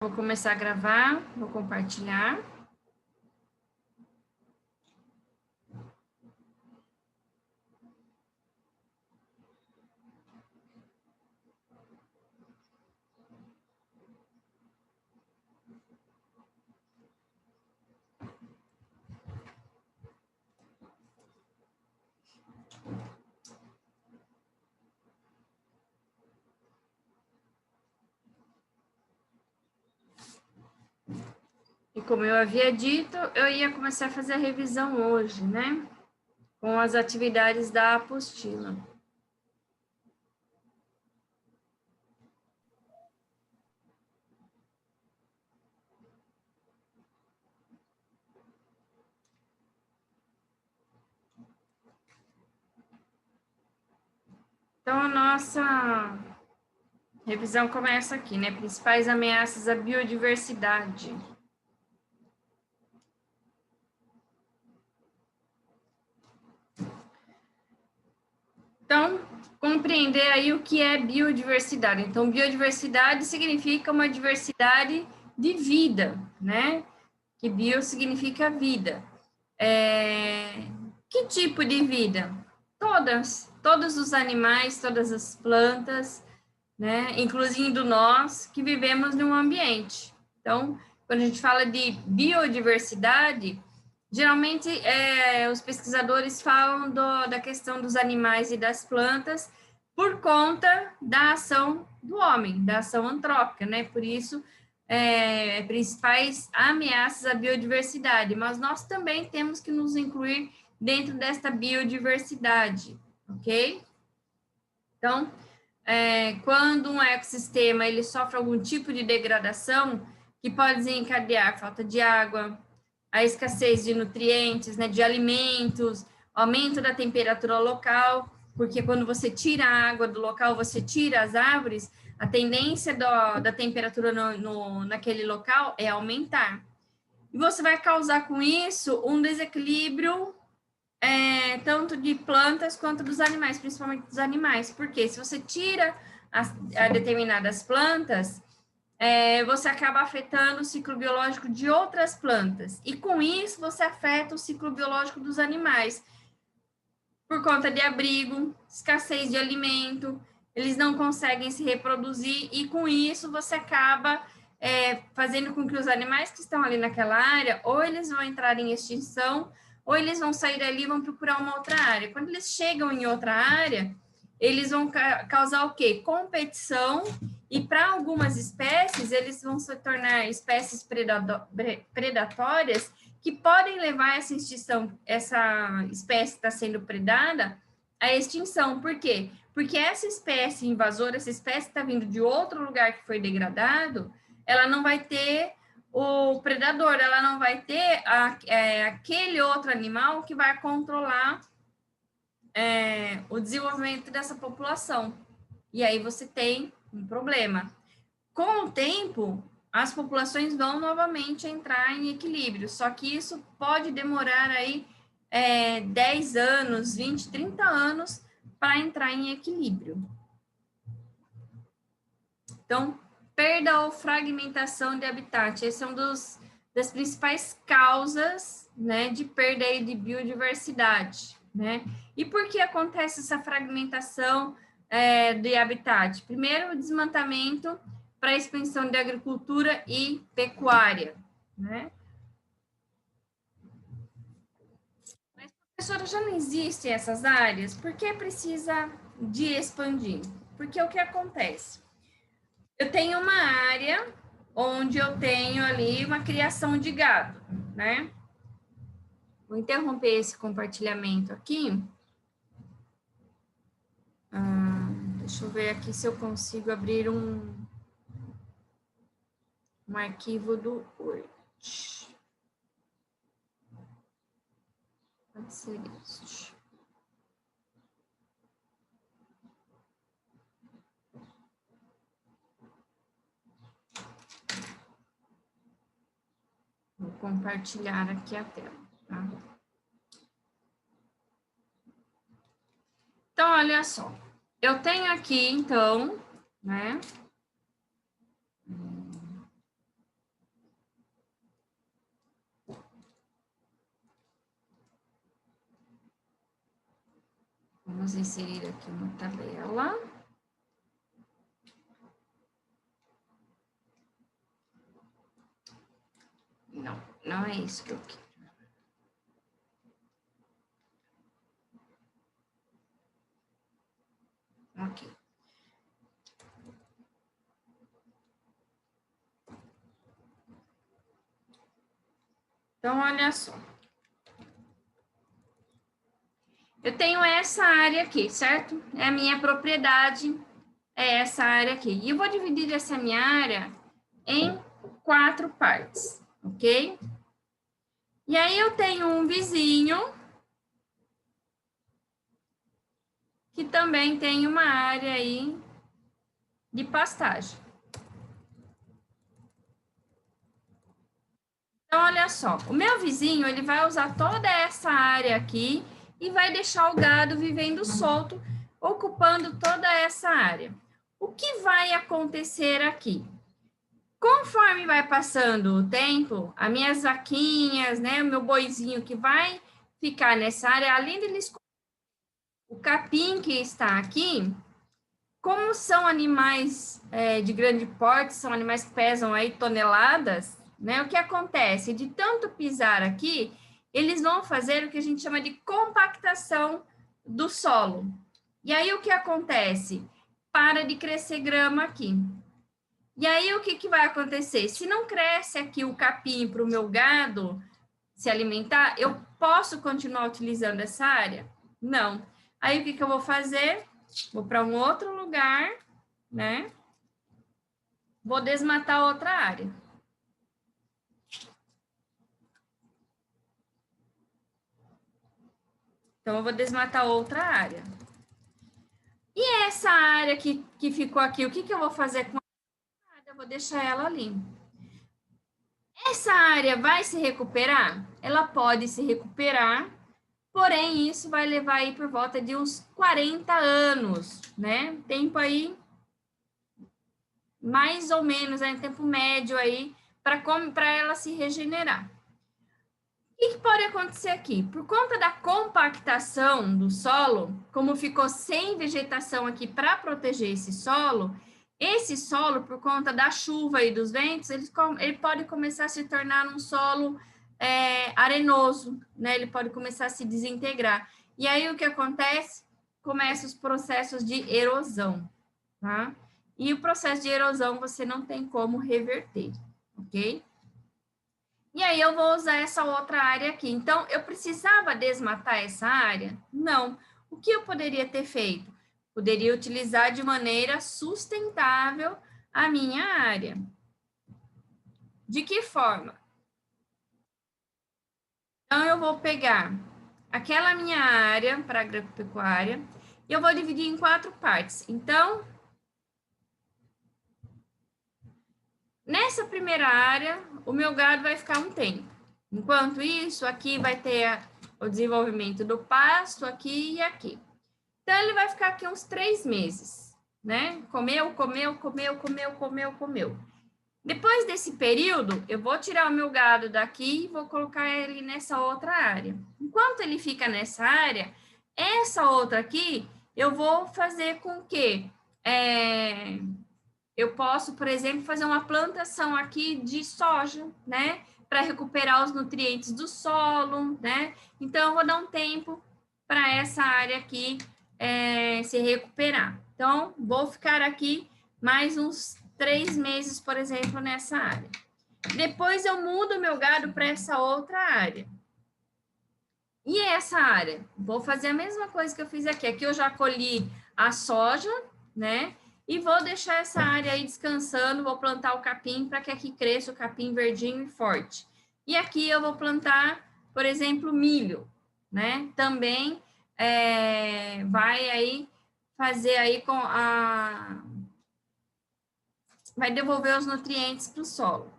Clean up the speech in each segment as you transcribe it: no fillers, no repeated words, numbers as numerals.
Vou começar a gravar, vou compartilhar. E como eu havia dito, eu ia começar a fazer a revisão hoje, né? Com as atividades da apostila. Então, a nossa revisão começa aqui, né? Principais ameaças à biodiversidade. Então, compreender aí o que é biodiversidade. Então, biodiversidade significa uma diversidade de vida, né? Que bio significa vida. Que tipo de vida? Todos os animais, todas as plantas, né? Incluindo nós que vivemos num ambiente. Então, quando a gente fala de biodiversidade, geralmente os pesquisadores falam da questão dos animais e das plantas por conta da ação do homem, da ação antrópica, né? Por isso, principais ameaças à biodiversidade, mas nós também temos que nos incluir dentro desta biodiversidade, ok? Então, quando um ecossistema ele sofre algum tipo de degradação, que pode desencadear falta de água, a escassez de nutrientes, né, de alimentos, aumento da temperatura local, porque quando você tira a água do local, você tira as árvores, a tendência da temperatura naquele local é aumentar. E você vai causar com isso um desequilíbrio tanto de plantas quanto dos animais, principalmente dos animais, porque se você tira determinadas plantas, você acaba afetando o ciclo biológico de outras plantas, e com isso você afeta o ciclo biológico dos animais, por conta de abrigo, escassez de alimento, eles não conseguem se reproduzir, e com isso você acaba fazendo com que os animais que estão ali naquela área, ou eles vão entrar em extinção, ou eles vão sair dali e vão procurar uma outra área. Quando eles chegam em outra área, eles vão causar o quê? Competição, e para algumas espécies, eles vão se tornar espécies predatórias que podem levar essa extinção, essa espécie que está sendo predada, à extinção. Por quê? Porque essa espécie invasora, essa espécie que está vindo de outro lugar que foi degradado, ela não vai ter o predador, ela não vai ter aquele outro animal que vai controlar o desenvolvimento dessa população. E aí você tem um problema. Com o tempo, as populações vão novamente entrar em equilíbrio, só que isso pode demorar aí 10 anos, 20, 30 anos para entrar em equilíbrio. Então, perda ou fragmentação de habitat, esse é um das principais causas, né, de perda aí de biodiversidade, né? E por que acontece essa fragmentação de habitat? Primeiro, o desmatamento para a expansão de agricultura e pecuária, né? Mas, professora, já não existem essas áreas? Por que precisa de expandir? Porque o que acontece? Eu tenho uma área onde eu tenho ali uma criação de gado, né? Vou interromper esse compartilhamento aqui. Deixa eu ver aqui se eu consigo abrir um arquivo do Word. Pode ser este. Vou compartilhar aqui a tela, tá? Então, olha só. Eu tenho aqui, então, né? Vamos inserir aqui uma tabela. Não, não é isso que eu quero. Ok. Então, olha só. Eu tenho essa área aqui, certo? É a minha propriedade, é essa área aqui. E eu vou dividir essa minha área em 4 partes, ok? E aí eu tenho um vizinho que também tem uma área aí de pastagem. Então, olha só, o meu vizinho, ele vai usar toda essa área aqui e vai deixar o gado vivendo solto, ocupando toda essa área. O que vai acontecer aqui? Conforme vai passando o tempo, as minhas vaquinhas, né, o meu boizinho que vai ficar nessa área, além deles, o capim que está aqui, como são animais de grande porte, são animais que pesam aí toneladas, né? O que acontece? De tanto pisar aqui, eles vão fazer o que a gente chama de compactação do solo. E aí o que acontece? Para de crescer grama aqui. E aí o que vai acontecer? Se não cresce aqui o capim para o meu gado se alimentar, eu posso continuar utilizando essa área? Não. Aí o que eu vou fazer? Vou para um outro lugar, né? Vou desmatar outra área. Então, eu vou desmatar outra área. E essa área que ficou aqui, o que eu vou fazer com essa área? Eu vou deixar ela ali. Essa área vai se recuperar? Ela pode se recuperar, porém, isso vai levar aí por volta de uns 40 anos, né? Tempo aí, mais ou menos, tempo médio aí, para ela se regenerar. O que pode acontecer aqui? Por conta da compactação do solo, como ficou sem vegetação aqui para proteger esse solo, por conta da chuva e dos ventos, ele pode começar a se tornar um solo arenoso, né? Ele pode começar a se desintegrar. E aí o que acontece? Começam os processos de erosão, tá? E o processo de erosão você não tem como reverter, ok? E aí eu vou usar essa outra área aqui. Então, eu precisava desmatar essa área? Não. O que eu poderia ter feito? Poderia utilizar de maneira sustentável a minha área. De que forma? Então, eu vou pegar aquela minha área para agropecuária e eu vou dividir em 4 partes. Então, nessa primeira área, o meu gado vai ficar um tempo. Enquanto isso, aqui vai ter o desenvolvimento do pasto, aqui e aqui. Então, ele vai ficar aqui uns 3 meses, né? Comeu. Depois desse período, eu vou tirar o meu gado daqui e vou colocar ele nessa outra área. Enquanto ele fica nessa área, essa outra aqui, eu vou fazer com que eu posso, por exemplo, fazer uma plantação aqui de soja, né? Para recuperar os nutrientes do solo, né? Então, eu vou dar um tempo para essa área aqui se recuperar. Então, vou ficar aqui mais uns 3 meses, por exemplo, nessa área. Depois, eu mudo meu gado para essa outra área. E essa área? Vou fazer a mesma coisa que eu fiz aqui. Aqui eu já colhi a soja, né? E vou deixar essa área aí descansando, vou plantar o capim para que aqui cresça o capim verdinho e forte. E aqui eu vou plantar, por exemplo, milho, né? Também vai aí fazer aí com a... vai devolver os nutrientes para o solo.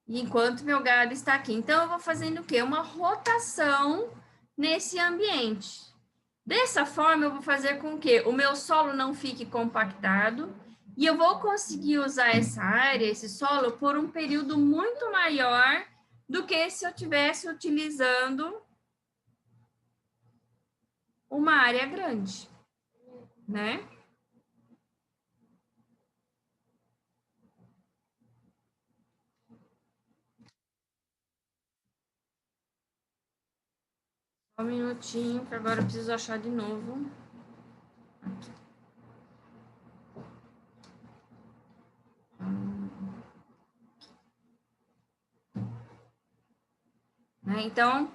Enquanto meu gado está aqui. Então, eu vou fazendo o quê? Uma rotação nesse ambiente. Dessa forma, eu vou fazer com que o meu solo não fique compactado e eu vou conseguir usar essa área, esse solo, por um período muito maior do que se eu estivesse utilizando uma área grande, né? Só um minutinho, que agora eu preciso achar de novo. Aqui. Né? Então,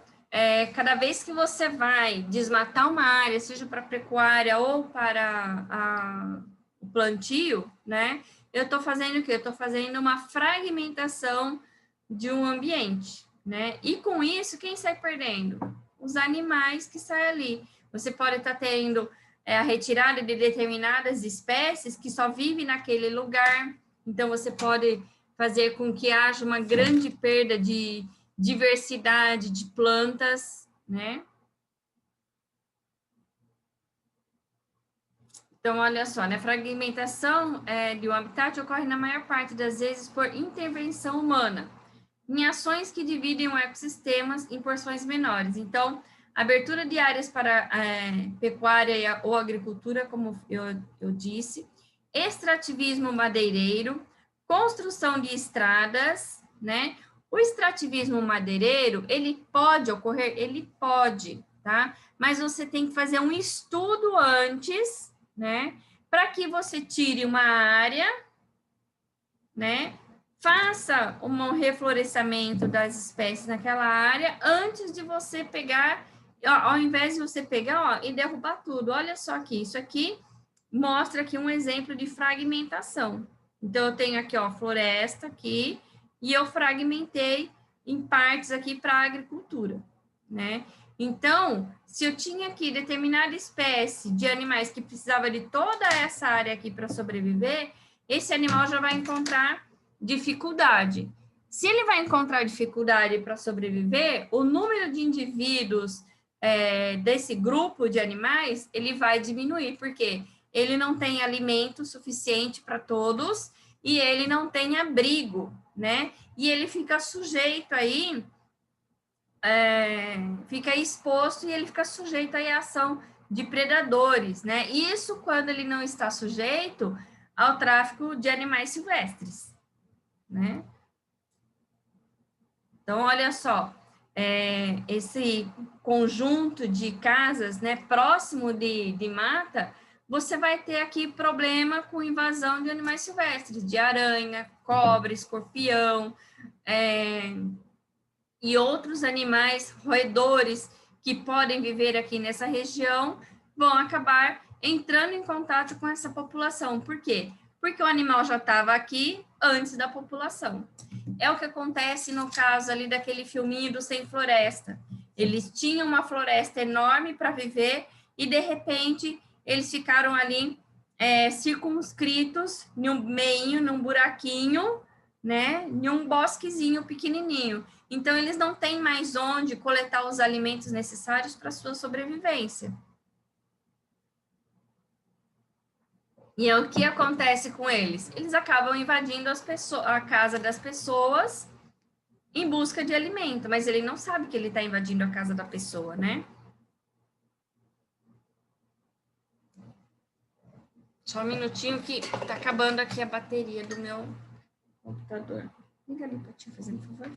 cada vez que você vai desmatar uma área, seja para pecuária ou para o plantio, né? Eu estou fazendo o quê? Eu estou fazendo uma fragmentação de um ambiente, né? E com isso, quem sai perdendo? Os animais que saem ali. Você pode estar tendo a retirada de determinadas espécies que só vivem naquele lugar. Então, você pode fazer com que haja uma grande perda de diversidade de plantas, né? Então, olha só, né? Fragmentação de um habitat ocorre na maior parte das vezes por intervenção humana, em ações que dividem o ecossistemas em porções menores. Então, abertura de áreas para pecuária ou agricultura, como eu disse, extrativismo madeireiro, construção de estradas, né? O extrativismo madeireiro, ele pode ocorrer? Ele pode, tá? Mas você tem que fazer um estudo antes, né? Para que você tire uma área, né? Faça um reflorestamento das espécies naquela área antes de você pegar, ao invés de você pegar, ó, e derrubar tudo. Olha só aqui, isso aqui mostra aqui um exemplo de fragmentação. Então, eu tenho aqui, ó, floresta aqui, e eu fragmentei em partes aqui para a agricultura, né? Então, se eu tinha aqui determinada espécie de animais que precisava de toda essa área aqui para sobreviver, esse animal já vai encontrar dificuldade. Se ele vai encontrar dificuldade para sobreviver, o número de indivíduos desse grupo de animais, ele vai diminuir, porque ele não tem alimento suficiente para todos e ele não tem abrigo, né? E ele fica sujeito aí, fica exposto e ele fica sujeito aí à ação de predadores, né? Isso quando ele não está sujeito ao tráfico de animais silvestres, né? Então, olha só, esse conjunto de casas, né, próximo de mata, você vai ter aqui problema com invasão de animais silvestres, de aranha, cobra, escorpião, e outros animais roedores que podem viver aqui nessa região, vão acabar entrando em contato com essa população. Por quê? Porque o animal já estava aqui antes da população. É o que acontece no caso ali daquele filminho do Sem Floresta. Eles tinham uma floresta enorme para viver e, de repente, eles ficaram ali circunscritos num meio, num buraquinho, né, em um bosquezinho pequenininho. Então, eles não têm mais onde coletar os alimentos necessários para a sua sobrevivência. E é o que acontece com eles? Eles acabam invadindo a casa das pessoas em busca de alimento, mas ele não sabe que ele está invadindo a casa da pessoa, né? Só um minutinho que tá acabando aqui a bateria do meu computador. Liga ali para ti, fazendo favor.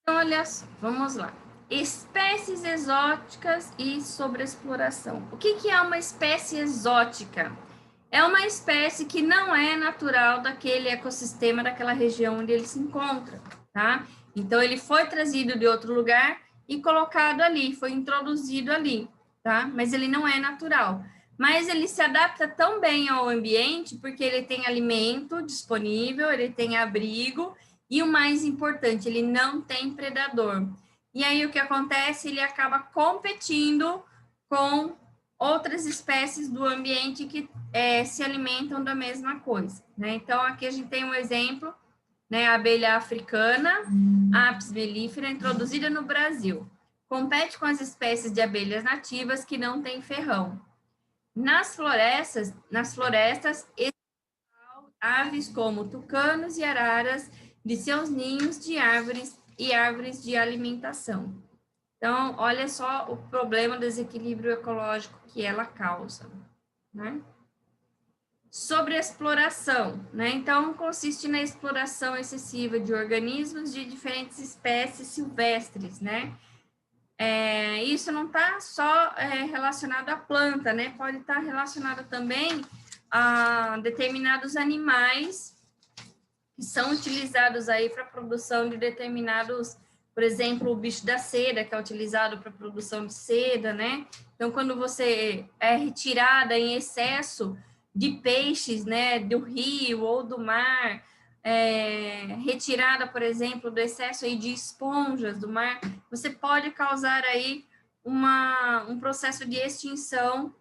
Então, olha só, vamos lá. Espécies exóticas e sobreexploração. O que é uma espécie exótica? É uma espécie que não é natural daquele ecossistema, daquela região onde ele se encontra, tá? Então, ele foi trazido de outro lugar e colocado ali, foi introduzido ali, tá? Mas ele não é natural. Mas ele se adapta tão bem ao ambiente porque ele tem alimento disponível, ele tem abrigo e o mais importante, ele não tem predador. E aí o que acontece? Ele acaba competindo com outras espécies do ambiente que se alimentam da mesma coisa, né? Então, aqui a gente tem um exemplo, né? A abelha africana, Apis mellifera, introduzida no Brasil. Compete com as espécies de abelhas nativas que não têm ferrão. Nas florestas, aves como tucanos e araras de seus ninhos de árvores e árvores de alimentação. Então, olha só o problema do desequilíbrio ecológico que ela causa, né? Sobre a exploração, né? Então, consiste na exploração excessiva de organismos de diferentes espécies silvestres, né? Isso não está só relacionado à planta, né? Pode estar relacionado também a determinados animais que são utilizados aí para a produção de determinados, por exemplo, o bicho da seda, que é utilizado para a produção de seda, né? Então, quando você é retirada em excesso de peixes, né, do rio ou do mar, retirada, por exemplo, do excesso aí de esponjas do mar, você pode causar aí um processo de extinção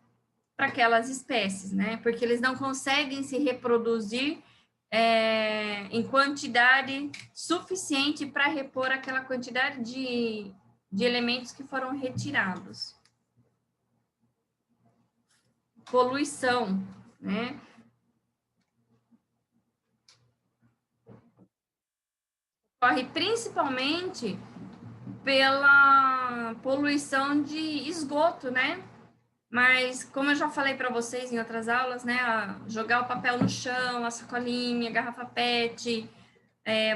para aquelas espécies, né? Porque eles não conseguem se reproduzir em quantidade suficiente para repor aquela quantidade de elementos que foram retirados. Poluição, né? Ocorre principalmente pela poluição de esgoto, né? Mas, como eu já falei para vocês em outras aulas, né, jogar o papel no chão, a sacolinha, a garrafa PET,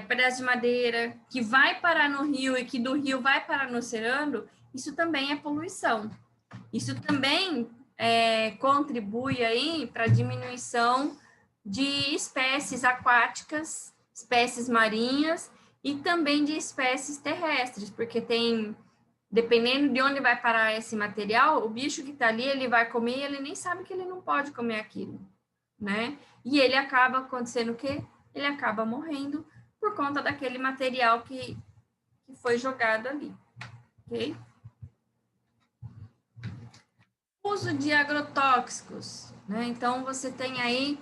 o pedaço de madeira, que vai parar no rio e que do rio vai parar no oceano, isso também é poluição. Isso também contribui aí para a diminuição de espécies aquáticas, espécies marinhas e também de espécies terrestres, porque tem... Dependendo de onde vai parar esse material, o bicho que está ali, ele vai comer e ele nem sabe que ele não pode comer aquilo, né? E ele acaba acontecendo o quê? Ele acaba morrendo por conta daquele material que foi jogado ali, ok? Uso de agrotóxicos, né? Então, você tem aí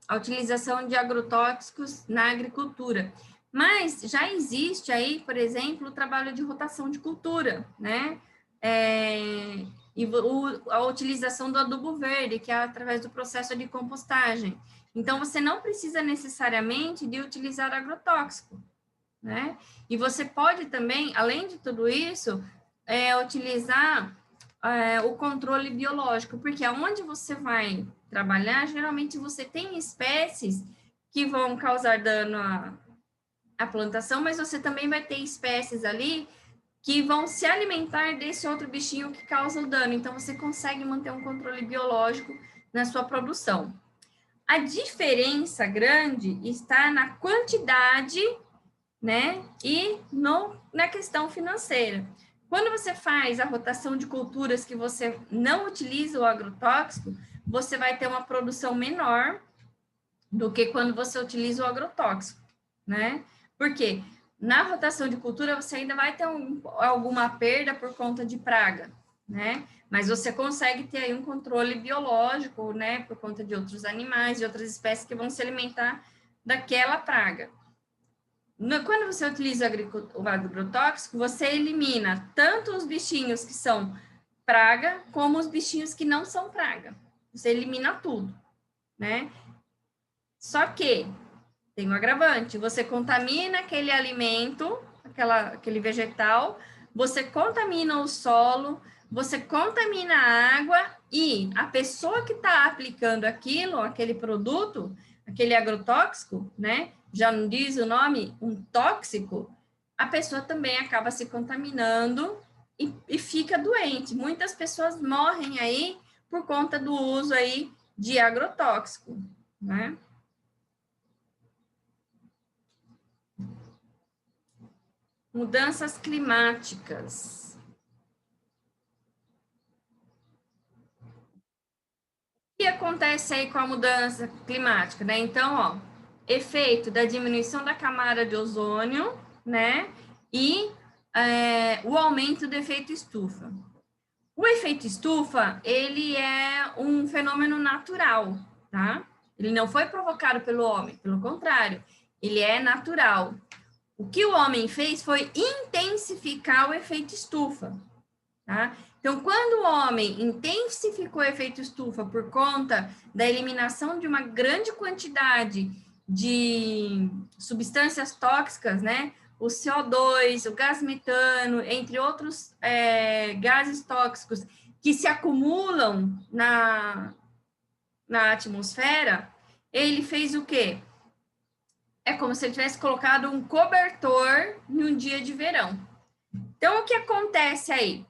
a utilização de agrotóxicos na agricultura. Mas já existe aí, por exemplo, o trabalho de rotação de cultura, né? E a utilização do adubo verde, que é através do processo de compostagem. Então, você não precisa necessariamente de utilizar agrotóxico, né? E você pode também, além de tudo isso, utilizar o controle biológico, porque aonde você vai trabalhar, geralmente você tem espécies que vão causar dano à plantação, mas você também vai ter espécies ali que vão se alimentar desse outro bichinho que causa o dano. Então, você consegue manter um controle biológico na sua produção. A diferença grande está na quantidade, né, e na questão financeira. Quando você faz a rotação de culturas que você não utiliza o agrotóxico, você vai ter uma produção menor do que quando você utiliza o agrotóxico, né? Por quê? Na rotação de cultura, você ainda vai ter alguma perda por conta de praga, né? Mas você consegue ter aí um controle biológico, né? Por conta de outros animais, de outras espécies que vão se alimentar daquela praga. Quando você utiliza o agrotóxico, você elimina tanto os bichinhos que são praga, como os bichinhos que não são praga. Você elimina tudo, né? Só que tem um agravante, você contamina aquele alimento, aquele vegetal, você contamina o solo, você contamina a água e a pessoa que está aplicando aquilo, aquele produto, aquele agrotóxico, né? Já não diz o nome, um tóxico, a pessoa também acaba se contaminando e fica doente. Muitas pessoas morrem aí por conta do uso aí de agrotóxico, né? Mudanças climáticas. O que acontece aí com a mudança climática, né? Então, ó, efeito da diminuição da camada de ozônio, né? E o aumento do efeito estufa. O efeito estufa, ele é um fenômeno natural, tá? Ele não foi provocado pelo homem, pelo contrário, ele é natural. O que o homem fez foi intensificar o efeito estufa, tá? Então, quando o homem intensificou o efeito estufa por conta da eliminação de uma grande quantidade de substâncias tóxicas, né? O CO2, o gás metano, entre outros gases tóxicos que se acumulam na atmosfera, ele fez o quê? É como se ele tivesse colocado um cobertor num dia de verão. Então, o que acontece aí?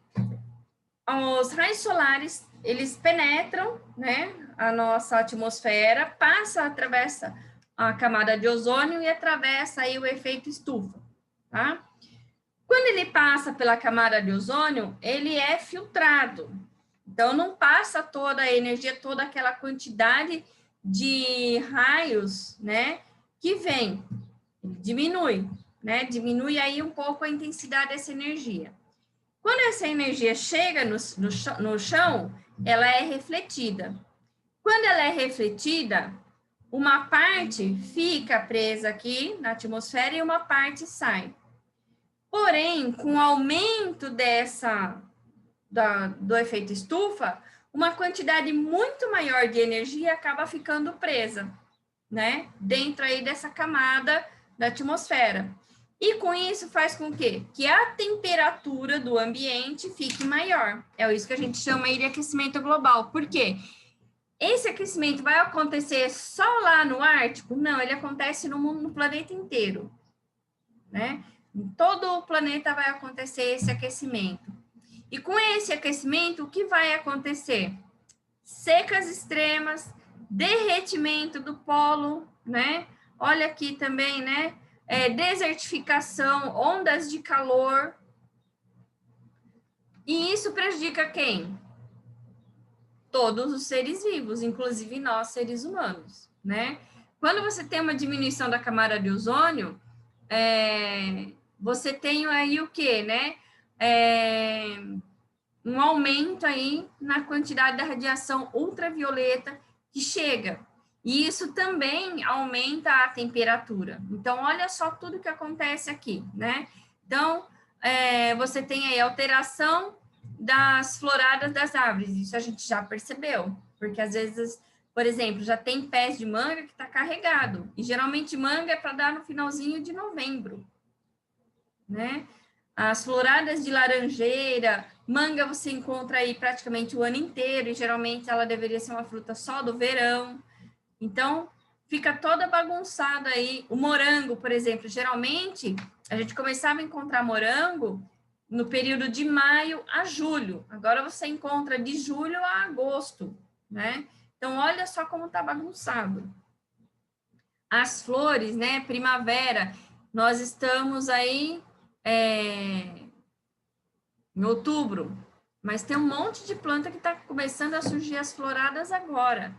Os raios solares, eles penetram, né, a nossa atmosfera, atravessa a camada de ozônio e atravessa aí o efeito estufa, tá? Quando ele passa pela camada de ozônio, ele é filtrado. Então, não passa toda a energia, toda aquela quantidade de raios, né, que vem. Diminui, né? Diminui aí um pouco a intensidade dessa energia. Quando essa energia chega no chão, ela é refletida. Quando ela é refletida, uma parte fica presa aqui na atmosfera e uma parte sai. Porém, com o aumento do efeito estufa, uma quantidade muito maior de energia acaba ficando presa, né? Dentro aí dessa camada da atmosfera. E com isso faz com que a temperatura do ambiente fique maior. É isso que a gente chama aí de aquecimento global. Por quê? Esse aquecimento vai acontecer só lá no Ártico? Não, ele acontece no planeta inteiro, né? Em todo o planeta vai acontecer esse aquecimento. E com esse aquecimento, o que vai acontecer? Secas extremas, derretimento do polo, né? Olha aqui também, né? Desertificação, ondas de calor. E isso prejudica quem? Todos os seres vivos, inclusive nós, seres humanos, né? Quando você tem uma diminuição da camada de ozônio, você tem aí o quê, né? Um aumento aí na quantidade da radiação ultravioleta que chega. E isso também aumenta a temperatura. Então, olha só tudo que acontece aqui, né? Então, você tem aí alteração das floradas das árvores. Isso a gente já percebeu. Porque, às vezes, por exemplo, já tem pés de manga que está carregado. E, geralmente, manga é para dar no finalzinho de novembro, né? As floradas de laranjeira, manga você encontra aí praticamente o ano inteiro, e geralmente ela deveria ser uma fruta só do verão. Então, fica toda bagunçada aí. O morango, por exemplo, geralmente a gente começava a encontrar morango no período de maio a julho. Agora você encontra de julho a agosto, né? Então, olha só como tá bagunçado. As flores, né? Primavera, nós estamos aí em outubro, mas tem um monte de planta que está começando a surgir as floradas agora,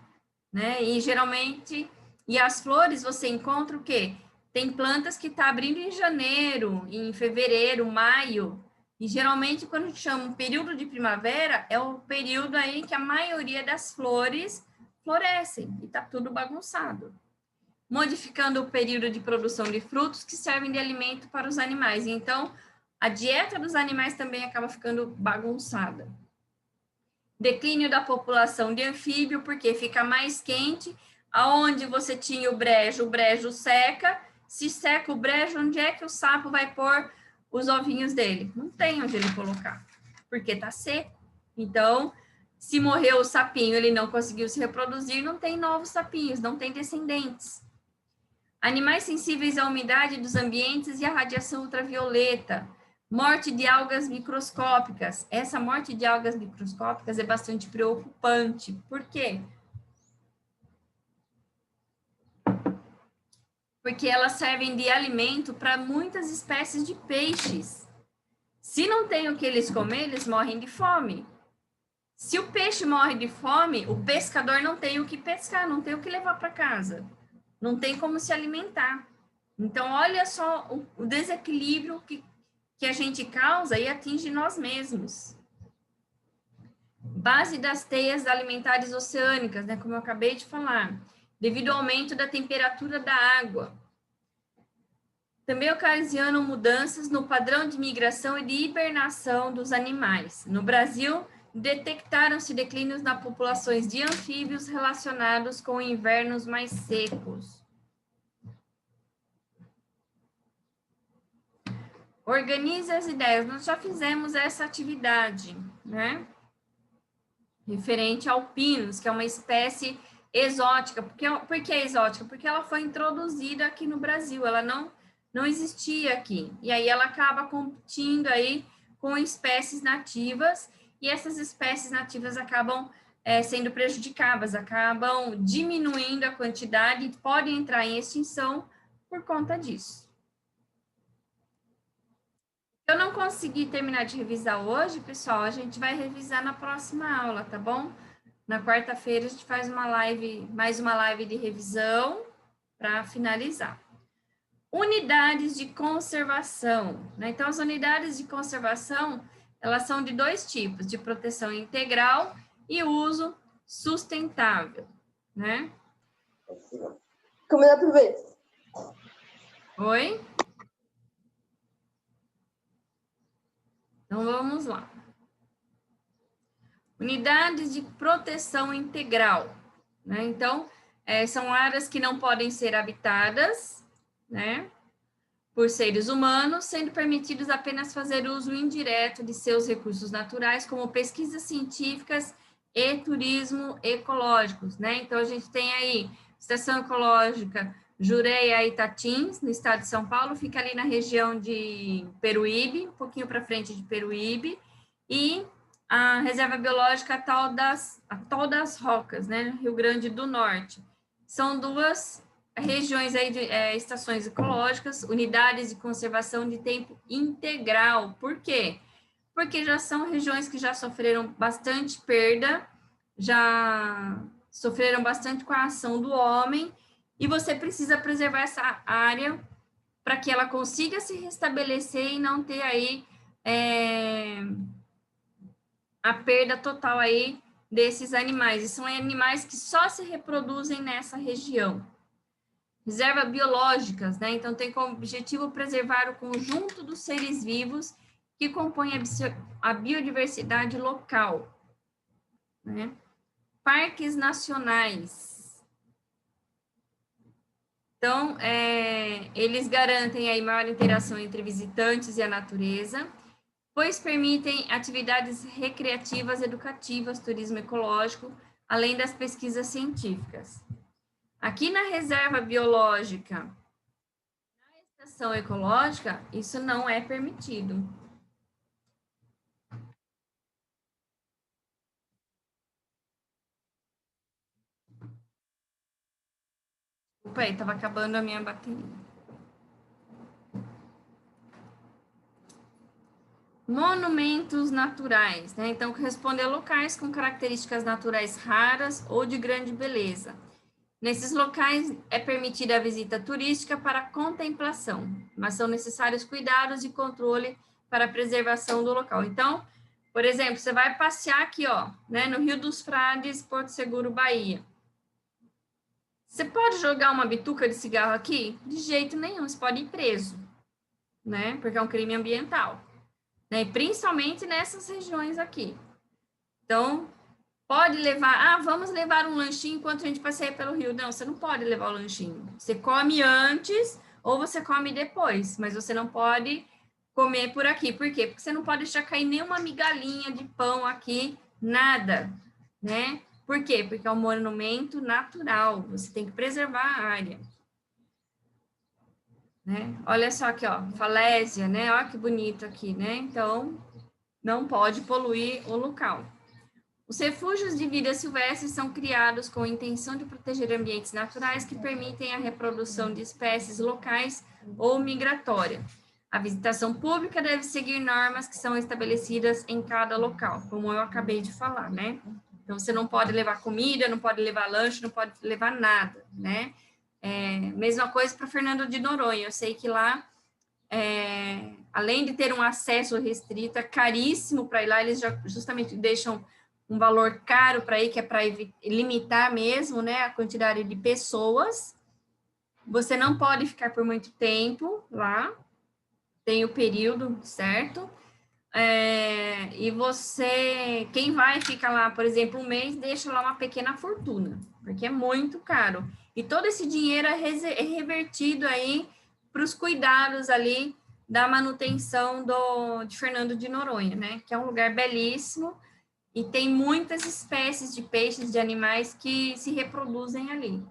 né? E geralmente, e as flores você encontra o quê? Tem plantas que tá abrindo em janeiro, em fevereiro, maio, e geralmente quando a gente chama um período de primavera, é o período aí que a maioria das flores florescem, e tá tudo bagunçado. Modificando o período de produção de frutos que servem de alimento para os animais. Então, a dieta dos animais também acaba ficando bagunçada. Declínio da população de anfíbio, porque fica mais quente, aonde você tinha o brejo seca, se seca o brejo, onde é que o sapo vai pôr os ovinhos dele? Não tem onde ele colocar, porque está seco. Então, se morreu o sapinho, ele não conseguiu se reproduzir, não tem novos sapinhos, não tem descendentes. Animais sensíveis à umidade dos ambientes e à radiação ultravioleta. Morte de algas microscópicas. Essa morte de algas microscópicas é bastante preocupante. Por quê? Porque elas servem de alimento para muitas espécies de peixes. Se não tem o que eles comer, eles morrem de fome. Se o peixe morre de fome, o pescador não tem o que pescar, não tem o que levar para casa. Não tem como se alimentar. Então, olha só o desequilíbrio que a gente causa e atinge nós mesmos. Base das teias alimentares oceânicas, né, como eu acabei de falar, devido ao aumento da temperatura da água. também ocasionam mudanças no padrão de migração e de hibernação dos animais. No Brasil, detectaram-se declínios nas populações de anfíbios relacionados com invernos mais secos. Organize as ideias. Nós já fizemos essa atividade, né? Referente ao pinus, que é uma espécie exótica. Por que é exótica? Porque ela foi introduzida aqui no Brasil, ela não existia aqui. E aí ela acaba competindo aí com espécies nativas, e essas espécies nativas acabam sendo prejudicadas, acabam diminuindo a quantidade e podem entrar em extinção por conta disso. Eu não consegui terminar de revisar hoje, pessoal, a gente vai revisar na próxima aula, tá bom? Na quarta-feira a gente faz uma live, mais uma live de revisão para finalizar. Unidades de conservação, né? Então, as unidades de conservação, elas são de dois tipos, de proteção integral e uso sustentável, né? Combinado por vez. Oi? Então, vamos lá. Unidades de proteção integral, né? Então, são áreas que não podem ser habitadas, né, por seres humanos, sendo permitidos apenas fazer uso indireto de seus recursos naturais, como pesquisas científicas e turismo ecológicos, né? Então, a gente tem aí Estação Ecológica Jureia Itatins, no estado de São Paulo, fica ali na região de Peruíbe, um pouquinho para frente de Peruíbe, e a Reserva Biológica Atol das Rocas, né, no Rio Grande do Norte. São duas regiões aí de estações ecológicas, unidades de conservação de tempo integral. Por quê? Porque já são regiões que já sofreram bastante perda, já sofreram bastante com a ação do homem, e você precisa preservar essa área para que ela consiga se restabelecer e não ter aí a perda total aí desses animais. E são animais que só se reproduzem nessa região. Reservas biológicas, né? Então, tem como objetivo preservar o conjunto dos seres vivos que compõem a biodiversidade local, né? Parques nacionais. Então, eles garantem aí maior interação entre visitantes e a natureza, pois permitem atividades recreativas, educativas, turismo ecológico, além das pesquisas científicas. Aqui na reserva biológica, na estação ecológica, isso não é permitido. Opa, aí, estava acabando a minha bateria. Monumentos naturais, né? Então, corresponde a locais com características naturais raras ou de grande beleza. Nesses locais é permitida a visita turística para contemplação, mas são necessários cuidados e controle para a preservação do local. Então, por exemplo, você vai passear aqui, ó, né, no Rio dos Frades, Porto Seguro, Bahia. Você pode jogar uma bituca de cigarro aqui? De jeito nenhum, você pode ir preso, né, porque é um crime ambiental, né, e principalmente nessas regiões aqui. Então, pode levar, vamos levar um lanchinho enquanto a gente passeia pelo rio. Não, você não pode levar o lanchinho. Você come antes ou você come depois, mas você não pode comer por aqui. Por quê? Porque você não pode deixar cair nenhuma migalhinha de pão aqui, nada, né? Por quê? Porque é um monumento natural, você tem que preservar a área. Né? Olha só aqui, ó, falésia, né? Olha que bonito aqui, né? Então, não pode poluir o local. Os refúgios de vida silvestre são criados com a intenção de proteger ambientes naturais que permitem a reprodução de espécies locais ou migratória. A visitação pública deve seguir normas que são estabelecidas em cada local, como eu acabei de falar, né? Então, você não pode levar comida, não pode levar lanche, não pode levar nada, né? Mesma coisa para Fernando de Noronha. Eu sei que lá, além de ter um acesso restrito, é caríssimo para ir lá, eles já justamente deixam um valor caro para ir, que é para limitar mesmo, né, a quantidade de pessoas, Você não pode ficar por muito tempo lá, tem o período, certo? E você, quem vai ficar lá, por exemplo, um mês, deixa lá uma pequena fortuna, porque é muito caro. E todo esse dinheiro é revertido aí para os cuidados ali da manutenção de Fernando de Noronha, né? Que é um lugar belíssimo e tem muitas espécies de peixes, de animais que se reproduzem ali.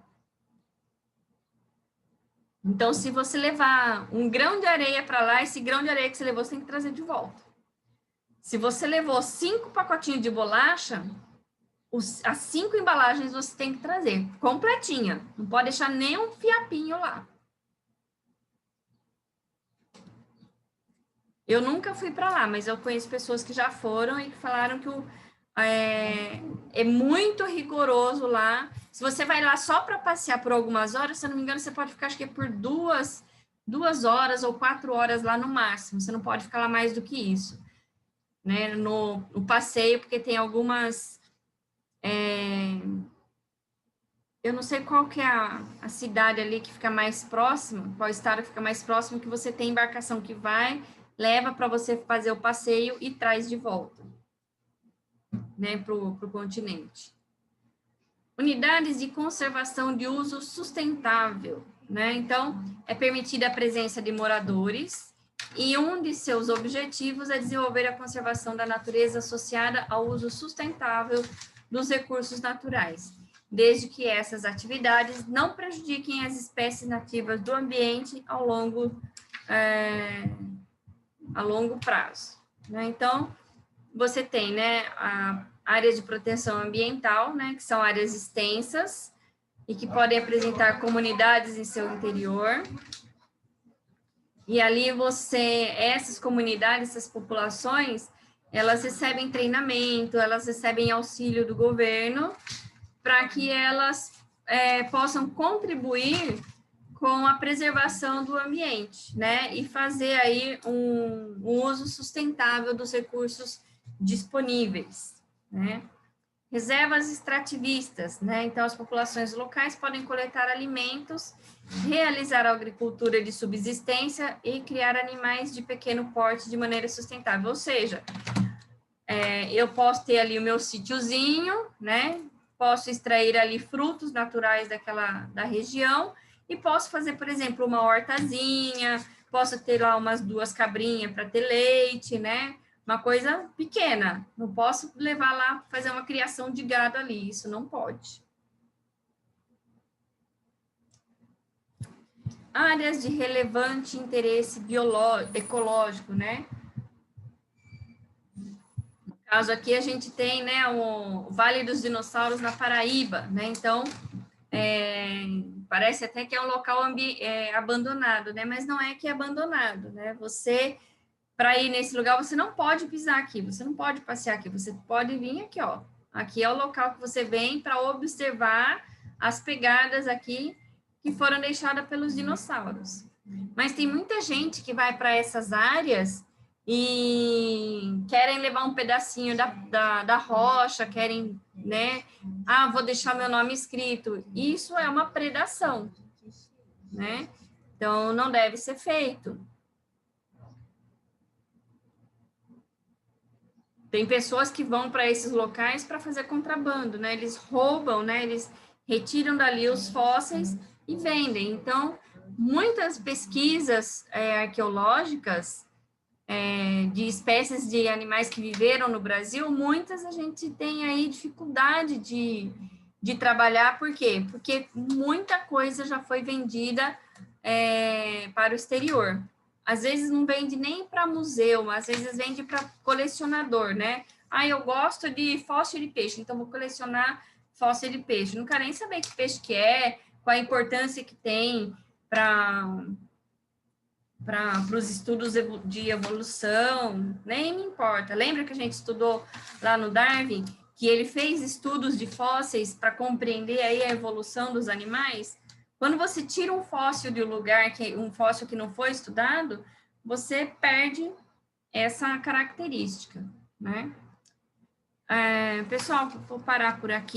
Então, se você levar um grão de areia para lá, esse grão de areia que você levou, você tem que trazer de volta. Se você levou 5 pacotinhos de bolacha, as 5 embalagens você tem que trazer, completinha. Não pode deixar nem um fiapinho lá. Eu nunca fui para lá, mas eu conheço pessoas que já foram e que falaram que é muito rigoroso lá. Se você vai lá só para passear por algumas horas, se eu não me engano, você pode ficar, acho que é por 2 horas ou 4 horas lá no máximo. Você não pode ficar lá mais do que isso, né? No passeio, porque tem algumas... eu não sei qual que é a cidade ali que fica mais próxima, qual estado que fica mais próximo, que você tem embarcação que vai, leva para você fazer o passeio e traz de volta, né, para o continente. Unidades de conservação de uso sustentável, né? Então, é permitida a presença de moradores e um de seus objetivos é desenvolver a conservação da natureza associada ao uso sustentável dos recursos naturais, desde que essas atividades não prejudiquem as espécies nativas do ambiente a longo prazo, né? Então, você tem, né, áreas de proteção ambiental, né, que são áreas extensas e que podem apresentar comunidades em seu interior. E ali essas comunidades, essas populações, elas recebem treinamento, elas recebem auxílio do governo para que elas possam contribuir com a preservação do ambiente, né, e fazer aí um uso sustentável dos recursos disponíveis, né. Reservas extrativistas, né, então as populações locais podem coletar alimentos, realizar agricultura de subsistência e criar animais de pequeno porte de maneira sustentável, ou seja, eu posso ter ali o meu sítiozinho, né, posso extrair ali frutos naturais da região e posso fazer, por exemplo, uma hortazinha, posso ter lá umas 2 cabrinhas para ter leite, né? Uma coisa pequena. Não posso levar lá fazer uma criação de gado ali, isso não pode. Áreas de relevante interesse ecológico, né? No caso aqui a gente tem, né, o Vale dos Dinossauros na Paraíba, né? Então, parece até que é um local abandonado, né? Mas não é que é abandonado, né? Você, para ir nesse lugar, você não pode pisar aqui, você não pode passear aqui, você pode vir aqui, ó. Aqui é o local que você vem para observar as pegadas aqui que foram deixadas pelos dinossauros. Mas tem muita gente que vai para essas áreas e querem levar um pedacinho da rocha, querem, né? Ah, vou deixar meu nome escrito. Isso é uma predação, né? Então, não deve ser feito. Tem pessoas que vão para esses locais para fazer contrabando, né? Eles roubam, né? Eles retiram dali os fósseis e vendem. Então, muitas pesquisas arqueológicas de espécies de animais que viveram no Brasil, muitas a gente tem aí dificuldade de trabalhar. Por quê? Porque muita coisa já foi vendida para o exterior. Às vezes não vende nem para museu, às vezes vende para colecionador, né? Ah, eu gosto de fóssil de peixe, então vou colecionar fóssil de peixe. Não quero nem saber que peixe que é, qual a importância que tem para os estudos de evolução, nem me importa. Lembra que a gente estudou lá no Darwin, que ele fez estudos de fósseis para compreender aí a evolução dos animais? Quando você tira um fóssil de um lugar, um fóssil que não foi estudado, você perde essa característica, né? Pessoal, vou parar por aqui.